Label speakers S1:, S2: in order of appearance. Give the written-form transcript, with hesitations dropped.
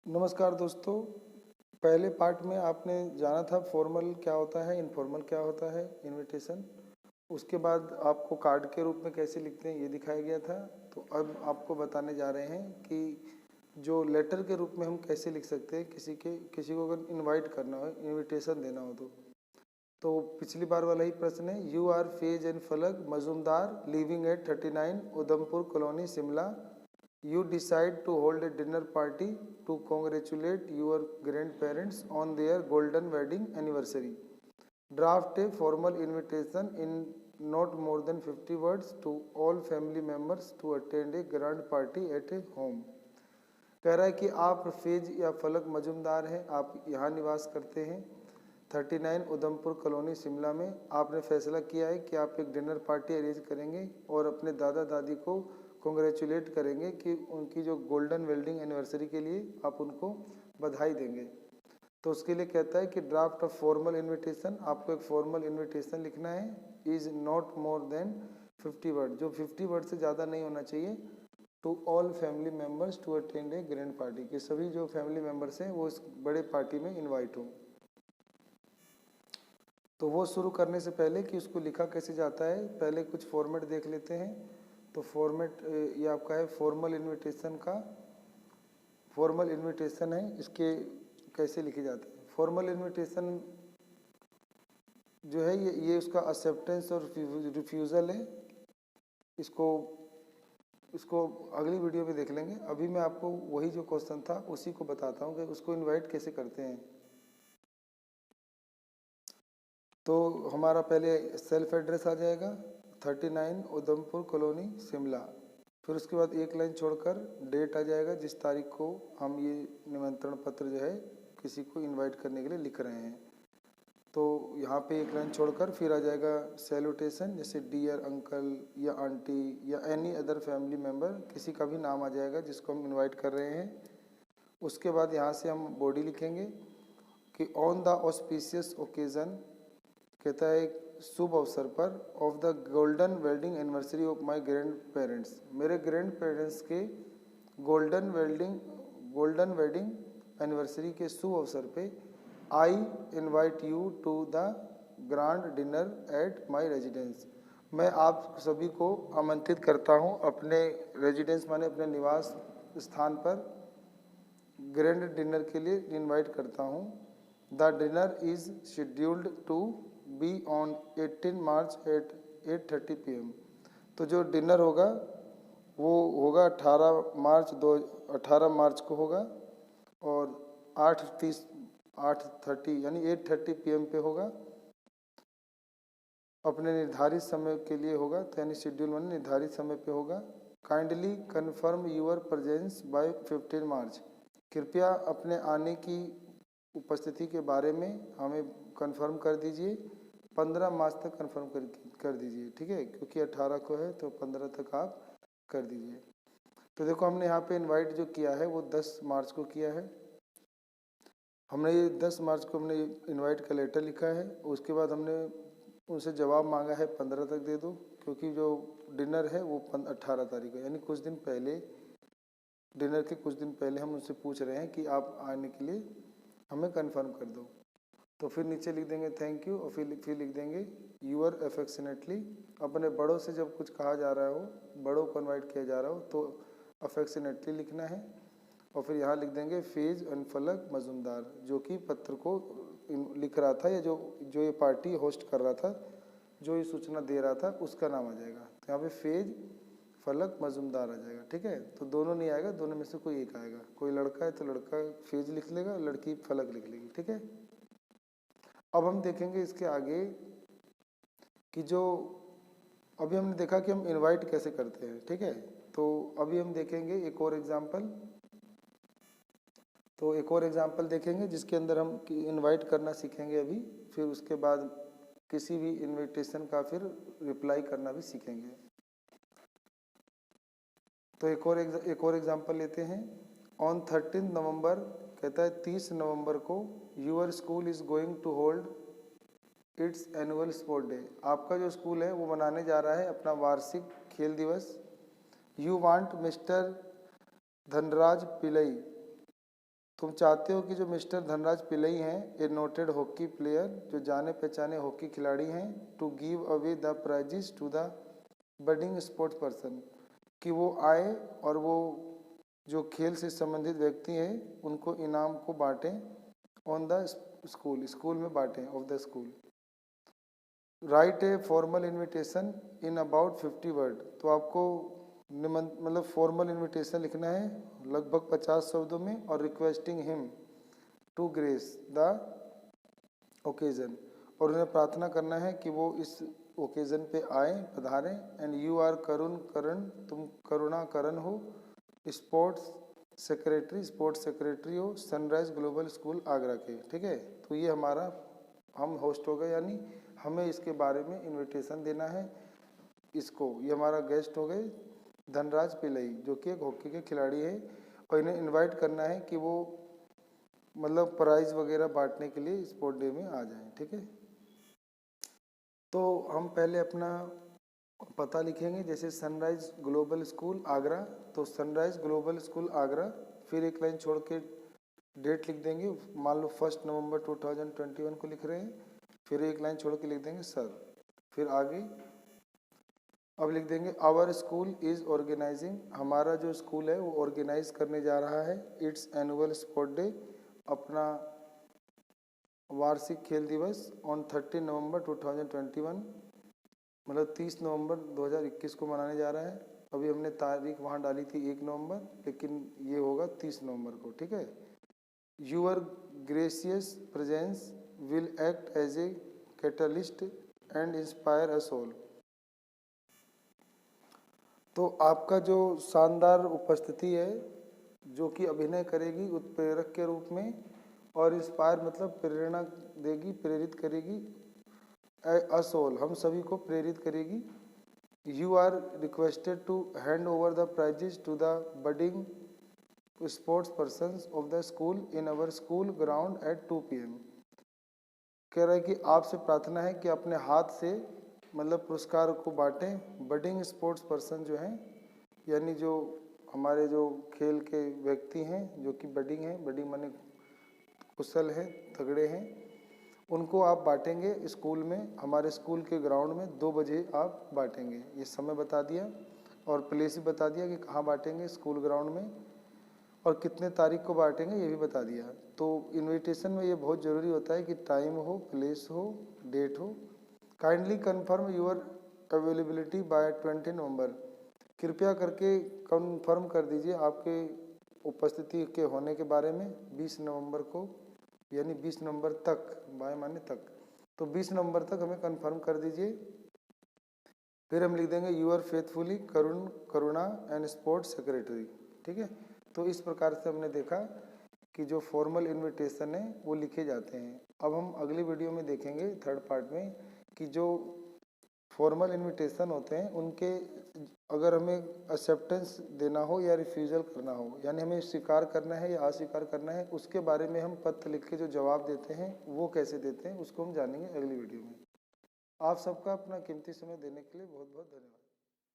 S1: नमस्कार दोस्तों। पहले पार्ट में आपने जाना था फॉर्मल क्या होता है, इनफॉर्मल क्या होता है, इनविटेशन। उसके बाद आपको कार्ड के रूप में कैसे लिखते हैं ये दिखाया गया था। तो अब आपको बताने जा रहे हैं कि जो लेटर के रूप में हम कैसे लिख सकते हैं किसी को अगर इनवाइट करना हो, इनविटेशन देना हो तो पिछली बार वाला ही प्रश्न है। यू आर फैज एंड फलक Majumdar living at 39 Udhampur colony Shimla. You decide to hold a dinner party to congratulate your grandparents on their golden wedding anniversary. Draft a formal invitation in not more than 50 words to all family members to attend a grand party at a home. कह रहा है कि आप phase या फलक मजुमदार हैं, आप यहाँ निवास करते हैं 39 उधमपुर कॉलोनी शिमला में। आपने फैसला किया है कि आप एक डिनर पार्टी अरेंज करेंगे और अपने दादा दादी को कॉन्ग्रेचुलेट करेंगे कि उनकी जो गोल्डन वेल्डिंग एनिवर्सरी के लिए आप उनको बधाई देंगे। तो उसके लिए कहता है कि ड्राफ्ट ऑफ फॉर्मल इनविटेशन, आपको एक फॉर्मल इनविटेशन लिखना है। Is not more than 50 word, जो 50 वर्ड से ज़्यादा नहीं होना चाहिए। To all family members to attend a grand party, के सभी जो फैमिली मेम्बर्स हैं वो इस बड़े पार्टी में इन्वाइट हों। तो वो शुरू करने से पहले कि उसको लिखा कैसे जाता है, पहले कुछ फॉर्मेट देख लेते हैं। तो फॉर्मेट ये आपका है फॉर्मल इनविटेशन का। फॉर्मल इनविटेशन है, इसके कैसे लिखे जाते हैं। फॉर्मल इनविटेशन जो है ये उसका एक्सेप्टेंस और रिफ्यूज़ल है। इसको अगली वीडियो में देख लेंगे। अभी मैं आपको वही जो क्वेश्चन था उसी को बताता हूँ कि उसको इनवाइट कैसे करते हैं। तो हमारा पहले सेल्फ एड्रेस आ जाएगा 39 उधमपुर कॉलोनी शिमला। फिर उसके बाद एक लाइन छोड़कर डेट आ जाएगा जिस तारीख को हम ये निमंत्रण पत्र जो है किसी को इनवाइट करने के लिए लिख रहे हैं। तो यहाँ पे एक लाइन छोड़कर फिर आ जाएगा सैल्यूटेशन, जैसे डियर अंकल या आंटी या एनी अदर फैमिली मेम्बर, किसी का भी नाम आ जाएगा जिसको हम इनवाइट कर रहे हैं। उसके बाद यहाँ से हम बॉडी लिखेंगे कि ऑन द ऑस्पिशियस ओकेज़न, कहता है शुभ अवसर पर, of the golden welding anniversary of my grandparents, मेरे ग्रैंड पेरेंट्स के गोल्डन वेडिंग एनिवर्सरी के शुभ अवसर पे, I invite you to the grand dinner at my residence, मैं आप सभी को आमंत्रित करता हूँ अपने रेजिडेंस माने अपने निवास स्थान पर ग्रैंड डिनर के लिए इनवाइट करता हूँ। The dinner is scheduled to be on 18 March at 8:30 PM। तो जो डिनर होगा वो होगा 18 मार्च को होगा और 8:30 यानी 8:30 PM पे होगा, अपने निर्धारित समय के लिए होगा। तो यानी शेड्यूल माने निर्धारित समय पे होगा। Kindly confirm your presence by 15 March, कृपया अपने आने की उपस्थिति के बारे में हमें कंफर्म कर दीजिए। 15 मार्च तक कंफर्म कर दीजिए, ठीक है, क्योंकि 18 को है तो 15 तक आप कर दीजिए। तो देखो हमने यहाँ पे इनवाइट जो किया है वो 10 मार्च को किया है। हमने ये 10 मार्च को हमने इनवाइट का लेटर लिखा है। उसके बाद हमने उनसे जवाब मांगा है 15 तक दे दो, क्योंकि जो डिनर है वो 18 तारीख को, यानी कुछ दिन पहले, डिनर के कुछ दिन पहले हम उनसे पूछ रहे हैं कि आप आने के लिए हमें कंफर्म कर दो। तो फिर नीचे लिख देंगे थैंक यू और फिर लिख देंगे यूअर अफेक्शनेटली। अपने बड़ों से जब कुछ कहा जा रहा हो, बड़ों को इन्वाइट किया जा रहा हो तो अफेक्शनेटली लिखना है। और फिर यहाँ लिख देंगे फेज एंड फलक मजुमदार, जो कि पत्र को लिख रहा था या जो ये पार्टी होस्ट कर रहा था, जो ये सूचना दे रहा था, उसका नाम आ जाएगा। तो यहाँ पे फेज फलक मजुमदार आ जाएगा, ठीक है। तो दोनों नहीं आएगा, दोनों में से कोई एक आएगा। कोई लड़का है तो लड़का फेज लिख लेगा, लड़की फलक लिख लेगी, ठीक है। अब हम देखेंगे इसके आगे कि जो अभी हमने देखा कि हम इनवाइट कैसे करते हैं, ठीक है। तो अभी हम देखेंगे एक और एग्जाम्पल। तो एक और एग्जाम्पल देखेंगे जिसके अंदर हम इनवाइट करना सीखेंगे अभी। फिर उसके बाद किसी भी इनविटेशन का फिर रिप्लाई करना भी सीखेंगे। तो एक और एग्जाम्पल लेते हैं। ऑन 13 नवंबर, कहता है 30 नवंबर को, your school is going to hold its annual sport day, आपका जो स्कूल है वो मनाने जा रहा है अपना वार्षिक खेल दिवस। यू वांट मिस्टर धनराज पिलई तुम चाहते हो कि जो मिस्टर धनराज पिल्लई हैं, ए नोटेड हॉकी प्लेयर, जो जाने पहचाने हॉकी खिलाड़ी हैं, to give away the prizes to the budding sports person, कि वो आए और वो जो खेल से संबंधित व्यक्ति हैं उनको इनाम को बांटें ऑन द स्कूल में बांटें of the school. Write a formal invitation in about 50 word, तो आपको मतलब फॉर्मल इन्विटेशन लिखना है लगभग 50 शब्दों में, और requesting him to grace the occasion, और उन्हें प्रार्थना करना है कि वो इस ओकेजन पे आए, पधारें। एंड यू आर करण, तुम करुणा करण हो, स्पोर्ट्स सेक्रेटरी हो सनराइज ग्लोबल स्कूल आगरा के। ठीक है, तो ये हमारा हम होस्ट हो गए, यानी हमें इसके बारे में इनविटेशन देना है इसको। ये हमारा गेस्ट हो गए धनराज पिल्लई, जो कि एक हॉकी के खिलाड़ी है, और इन्हें इनवाइट करना है कि वो मतलब प्राइज वगैरह बांटने के लिए स्पोर्ट डे में आ जाएं। ठीक है, तो हम पहले अपना पता लिखेंगे, जैसे सनराइज ग्लोबल स्कूल आगरा, तो सनराइज ग्लोबल स्कूल आगरा, फिर एक लाइन छोड़ के डेट लिख देंगे, मान लो 1 नवंबर 2021 को लिख रहे हैं, फिर एक लाइन छोड़ के लिख देंगे सर, फिर आगे अब लिख देंगे आवर स्कूल इज ऑर्गेनाइजिंग, हमारा जो स्कूल है वो ऑर्गेनाइज करने जा रहा है इट्स एनुअल स्पोर्ट डे, अपना वार्षिक खेल दिवस ऑन 30 नवंबर 2021, मतलब 30 नवंबर 2021 को मनाने जा रहा है। अभी हमने तारीख वहाँ डाली थी 1 नवंबर, लेकिन ये होगा 30 नवंबर को। ठीक है, your gracious presence will act as a catalyst and inspire us all, तो आपका जो शानदार उपस्थिति है जो कि अभिनय करेगी उत्प्रेरक के रूप में, और इंस्पायर मतलब प्रेरणा देगी, प्रेरित करेगी, अस ऑल हम सभी को प्रेरित करेगी। You are requested to hand over the prizes to the budding sports persons of the school in our school ground at 2 PM। कह रहा है कि आपसे प्रार्थना है कि अपने हाथ से मतलब पुरस्कार को बांटें बडिंग स्पोर्ट्स पर्सन जो हैं, यानी जो हमारे जो खेल के व्यक्ति हैं जो कि बडिंग हैं, बडिंग माने कुशल हैं, तगड़े हैं, उनको आप बांटेंगे स्कूल में, हमारे स्कूल के ग्राउंड में 2 बजे आप बांटेंगे। ये समय बता दिया और प्लेस भी बता दिया कि कहाँ बांटेंगे स्कूल ग्राउंड में, और कितने तारीख को बांटेंगे ये भी बता दिया। तो इनविटेशन में ये बहुत ज़रूरी होता है कि टाइम हो, प्लेस हो, डेट हो। Kindly confirm your availability by 20 November, कृपया करके कन्फर्म कर दीजिए आपके उपस्थिति के होने के बारे में 20 नवंबर को, यानी 20 नवंबर तक, बाय माने तक, तो 20 नवंबर तक हमें कन्फर्म कर दीजिए। फिर हम लिख देंगे yours faithfully Karuna and sports secretary. ठीक है, तो इस प्रकार से हमने देखा कि जो फॉर्मल इनविटेशन है वो लिखे जाते हैं। अब हम अगली वीडियो में देखेंगे 3rd पार्ट में कि जो फॉर्मल इनविटेशन होते हैं उनके अगर हमें एक्सेप्टेंस देना हो या रिफ्यूज़ल करना हो, यानी हमें स्वीकार करना है या अस्वीकार करना है, उसके बारे में हम पत्र लिख के जो जवाब देते हैं वो कैसे देते हैं उसको हम जानेंगे अगली वीडियो में। आप सबका अपना कीमती समय देने के लिए बहुत बहुत धन्यवाद।